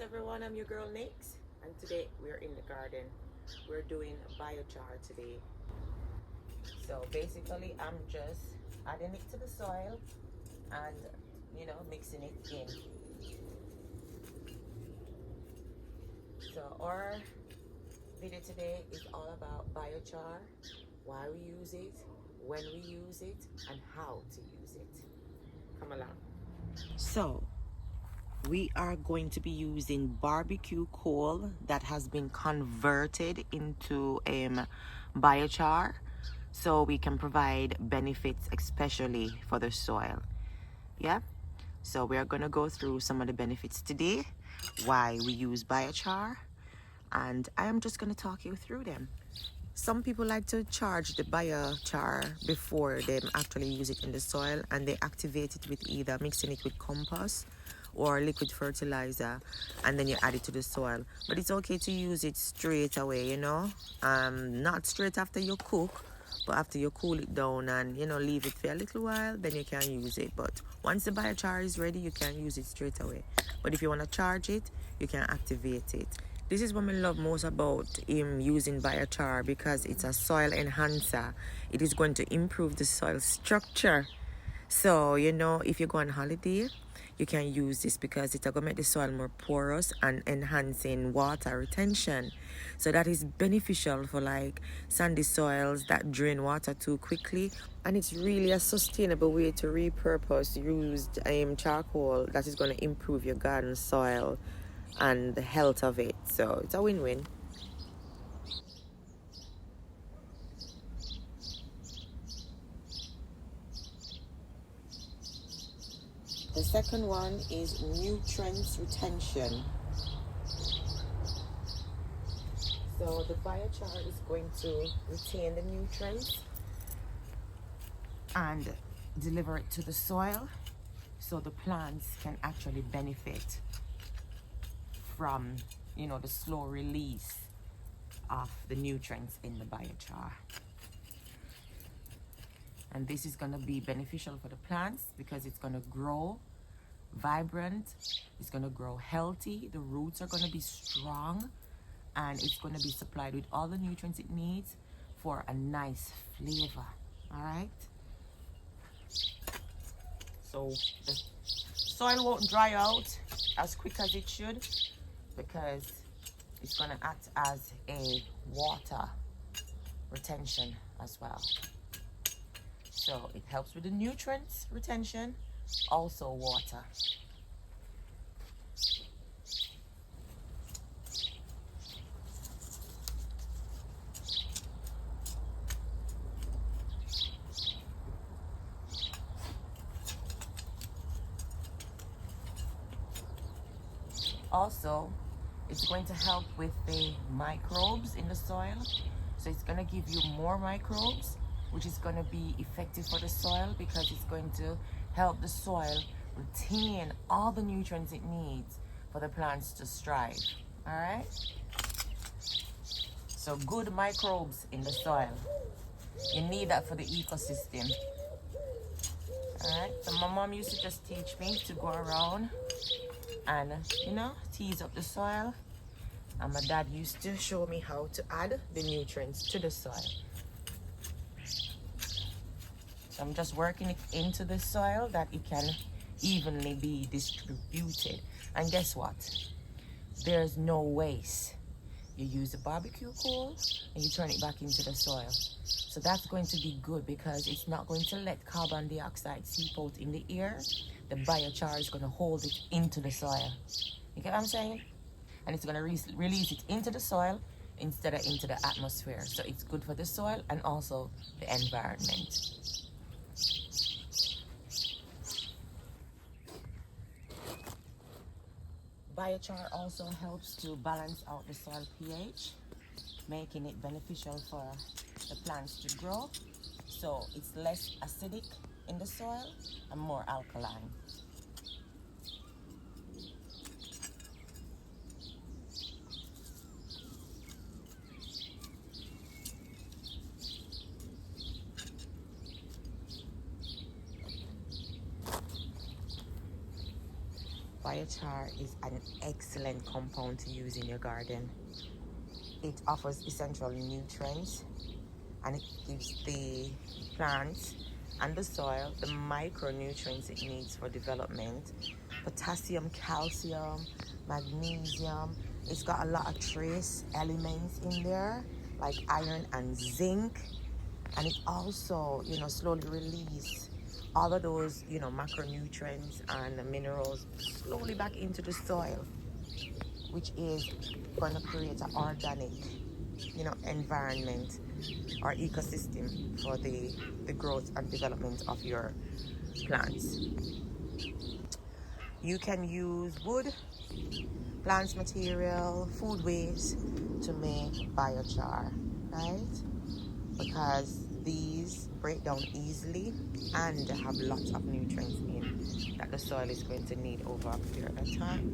everyone, I'm your girl Nix, and today we're in the garden. We're doing biochar today. So basically I'm just adding it to the soil and mixing it in. So our video today is all about biochar, why we use it, when we use it, and how to use it. Come along. So we are going to be using barbecue coal that has been converted into biochar, so we can provide benefits especially for the soil. Yeah, so we are going to go through some of the benefits today, why we use biochar, and I am just going to talk you through them. Some people like to charge the biochar before they actually use it in the soil, and they activate it with either mixing it with compost or liquid fertilizer, and then you add it to the soil. But it's okay to use it straight away, not straight after you cook, but after you cool it down and leave it for a little while, then you can use it. But once the biochar is ready, you can use it straight away. But if you want to charge it, you can activate it. This is what I love most about using biochar, because it's a soil enhancer. It is going to improve the soil structure. So if you go on holiday, you can use this because it's going to make the soil more porous and enhancing water retention. So that is beneficial for like sandy soils that drain water too quickly. And it's really a sustainable way to repurpose used charcoal that is going to improve your garden soil and the health of it. So it's a win-win. The second one is nutrients retention. So the biochar is going to retain the nutrients and deliver it to the soil, so the plants can actually benefit from the slow release of the nutrients in the biochar. And this is going to be beneficial for the plants because it's going to grow vibrant, it's going to grow healthy, the roots are going to be strong, and it's going to be supplied with all the nutrients it needs for a nice flavor. All right, so the soil won't dry out as quick as it should because it's going to act as a water retention as well. So it helps with the nutrients retention, also water. Also, it's going to help with the microbes in the soil. So it's going to give you more microbes, which is going to be effective for the soil because it's going to help the soil retain all the nutrients it needs for the plants to strive. All right? So good microbes in the soil. You need that for the ecosystem. All right? So my mom used to just teach me to go around and, tease up the soil. And my dad used to show me how to add the nutrients to the soil. So I'm just working it into the soil that it can evenly be distributed. And guess what? There's no waste. You use the barbecue coal and you turn it back into the soil. So that's going to be good because it's not going to let carbon dioxide seep out in the air. The biochar is going to hold it into the soil. You get what I'm saying? And it's going to release it into the soil instead of into the atmosphere. So it's good for the soil and also the environment. Biochar also helps to balance out the soil pH, making it beneficial for the plants to grow. So it's less acidic in the soil and more alkaline. biochar is an excellent compound to use in your garden. It offers essential nutrients and it gives the plants and the soil the micronutrients it needs for development. Potassium, calcium, magnesium. It's got a lot of trace elements in there like iron and zinc. And it also, slowly release all of those, macronutrients and minerals slowly back into the soil, which is going to create an organic, environment or ecosystem for the growth and development of your plants. You can use wood, plants material, food waste to make biochar, right? Because these break down easily and have lots of nutrients in that the soil is going to need over a period of time.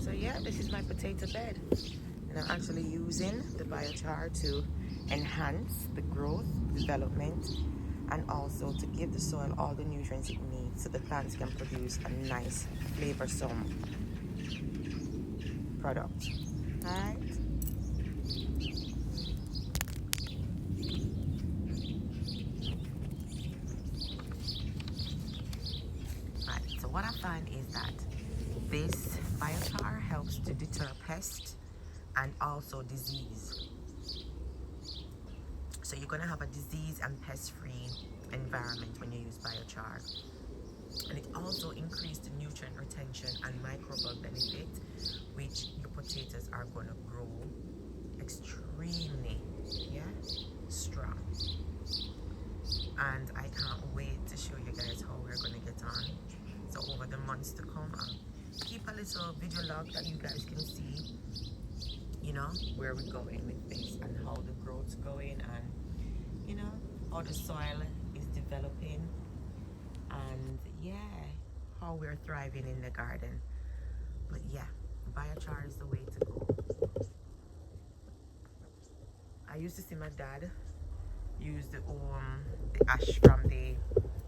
So yeah, this is my potato bed. And I'm actually using the biochar to enhance the growth, development, and also to give the soil all the nutrients it needs so the plants can produce a nice, flavorsome product. Alright? So what I find is that this biochar helps to deter pests and also disease. So you're going to have a disease and pest-free environment when you use biochar. And it also increases the nutrient retention and microbial benefit, which your potatoes are going to grow extremely strong. And I can't wait to show you guys how we're going to get on. So over the months to come, I'll keep a little video log that you guys can see, where we're going with this and how the growth's going and, how the soil is developing and, how we're thriving in the garden. But biochar is the way to go. I used to see my dad use the ash from the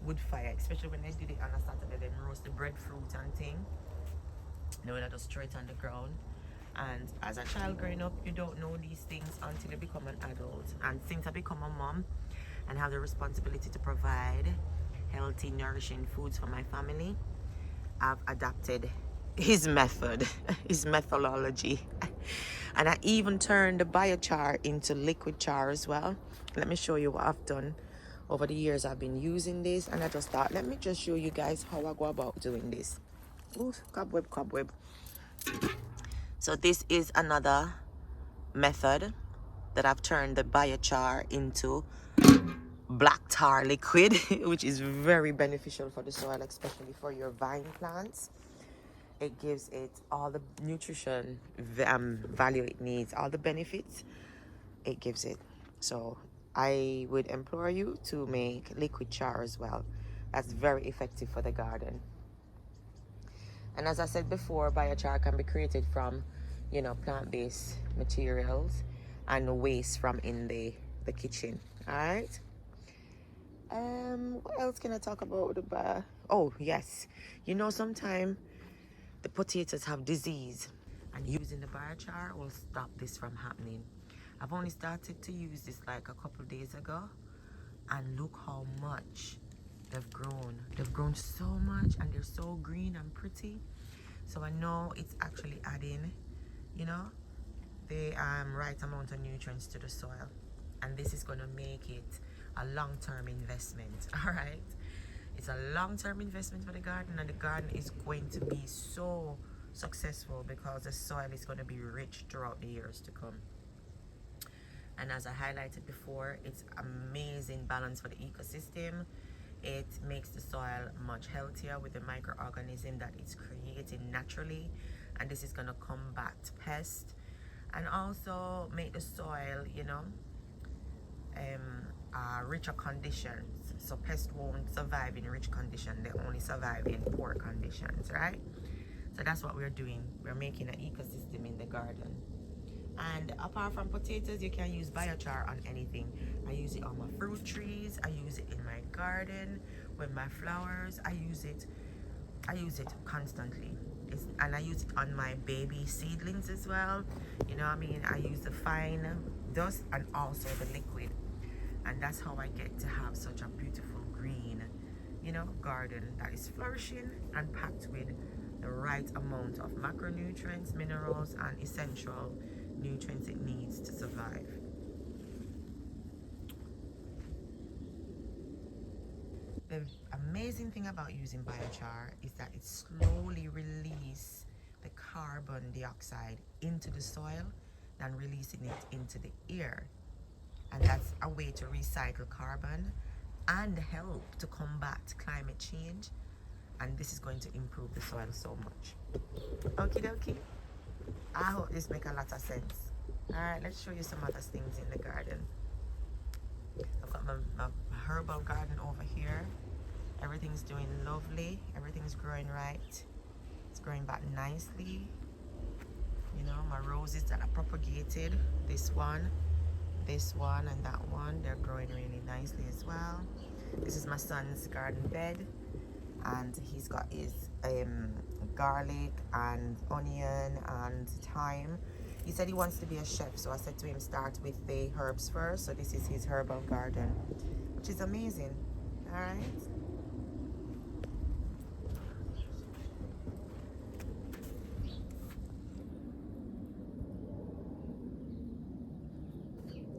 wood fire, especially when they did it on a Saturday, then roast the breadfruit and thing. That just throw it on the ground. And as a child growing up, you don't know these things until you become an adult. And since I become a mom and have the responsibility to provide healthy, nourishing foods for my family, I've adapted his method, his methodology. And I even turned the biochar into liquid char as well. Let me show you what I've done. Over the years I've been using this, and I just thought, let me just show you guys how I go about doing this. Ooh, cobweb. So this is another method that I've turned the biochar into black tar liquid, which is very beneficial for the soil, especially for your vine plants. It gives it all the nutrition value it needs, all the benefits it gives it. So I would implore you to make liquid char as well. That's very effective for the garden. And as I said before, biochar can be created from, plant-based materials and waste from in the kitchen. All right. What else can I talk about the bio? Oh yes, sometimes the potatoes have disease, and using the biochar will stop this from happening. I've only started to use this like a couple of days ago, and look how much they've grown. They've grown so much, and they're so green and pretty. So I know it's actually adding, the right amount of nutrients to the soil. And this is going to make it a long-term investment, all right? It's a long-term investment for the garden, and the garden is going to be so successful because the soil is going to be rich throughout the years to come. And as I highlighted before, it's amazing balance for the ecosystem. It makes the soil much healthier with the microorganism that it's creating naturally, and this is going to combat pests and also make the soil, richer conditions. So pests won't survive in rich conditions, they only survive in poor conditions, right? So that's what we're doing. We're making an ecosystem in the garden. And apart from potatoes, you can use biochar on anything. I use it on my fruit trees, I use it in my garden with my flowers. I use it constantly. And I use it on my baby seedlings as well. You know what I mean? I use the fine dust and also the liquid. And that's how I get to have such a beautiful green, you know, garden that is flourishing and packed with the right amount of macronutrients, minerals, and essential nutrients it needs to survive. The amazing thing about using biochar is that it slowly releases the carbon dioxide into the soil than releasing it into the air. And that's a way to recycle carbon and help to combat climate change. And this is going to improve the soil so much. Okie dokie. I hope this makes a lot of sense. Alright, let's show you some other things in the garden. I've got my herbal garden over here. Everything's doing lovely. Everything's growing right. It's growing back nicely. You know, my roses that are propagated, this one, and that one, they're growing really nicely as well. This is my son's garden bed, and he's got his garlic and onion and thyme. He said he wants to be a chef, so I said to him, start with the herbs first. So this is his herbal garden, which is amazing. All right.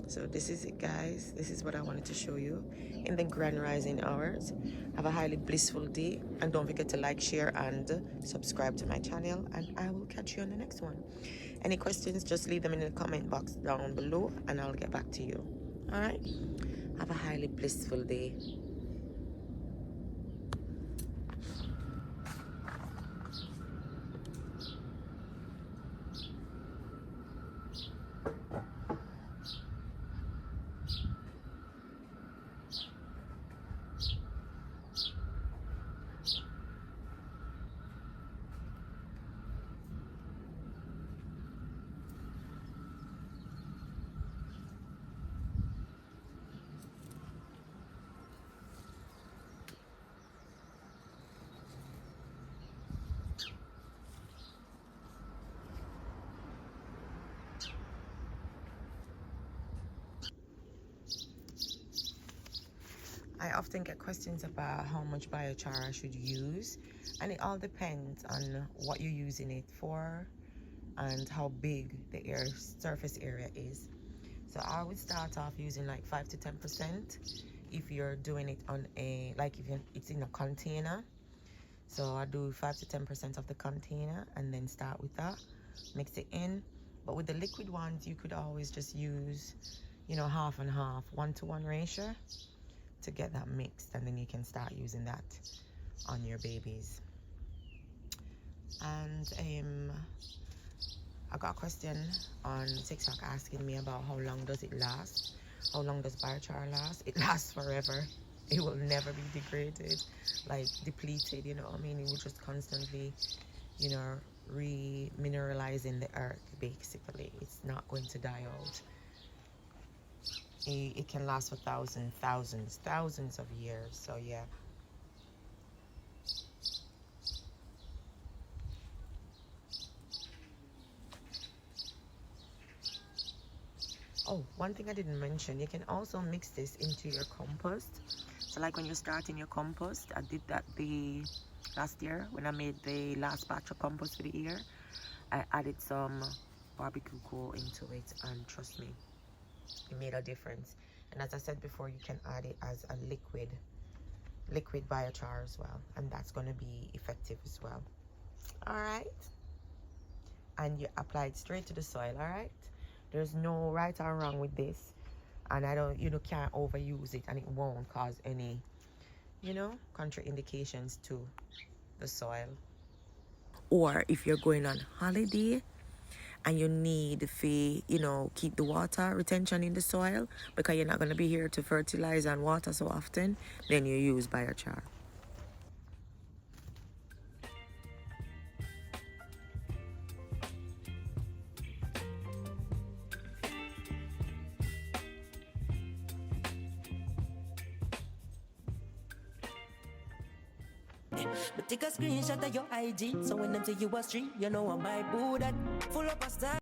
So this is it, guys. This is what I wanted to show you in the grand rising hours. Have a highly blissful day, and don't forget to like, share, and subscribe to my channel, and I will catch you on the next one. Any questions, just leave them in the comment box down below, and I'll get back to you. All right? Have a highly blissful day. I often get questions about how much biochar I should use, and it all depends on what you're using it for and how big the surface area is. So I would start off using like 5 to 10% if you're doing it on a, like if it's in a container. So I do 5 to 10% of the container and then start with that, mix it in. But with the liquid ones, you could always just use, you know, half and half, 1-to-1 ratio to get that mixed, and then you can start using that on your babies. And I got a question on TikTok asking me about how long does it last? How long does biochar last? It lasts forever. It will never be degraded, like depleted, you know what I mean? It will just constantly, you know, re-mineralizing the earth, basically. It's not going to die out. It can last for thousands of years. So yeah. Oh, one thing I didn't mention, you can also mix this into your compost. So like when you're starting your compost, I did that the last year when I made the last batch of compost for the year. I added some barbecue coal into it, and trust me, it made a difference. And as I said before, you can add it as a liquid biochar as well, and that's going to be effective as well. All right, and you apply it straight to the soil. All right, there's no right or wrong with this, and you can't overuse it, and it won't cause any, you know, contraindications to the soil. Or if you're going on holiday and you need to, you know, keep the water retention in the soil because you're not going to be here to fertilize and water so often, then you use biochar. But take a screenshot of your IG, so when them say you a street, you know I might boo that. Full up a style.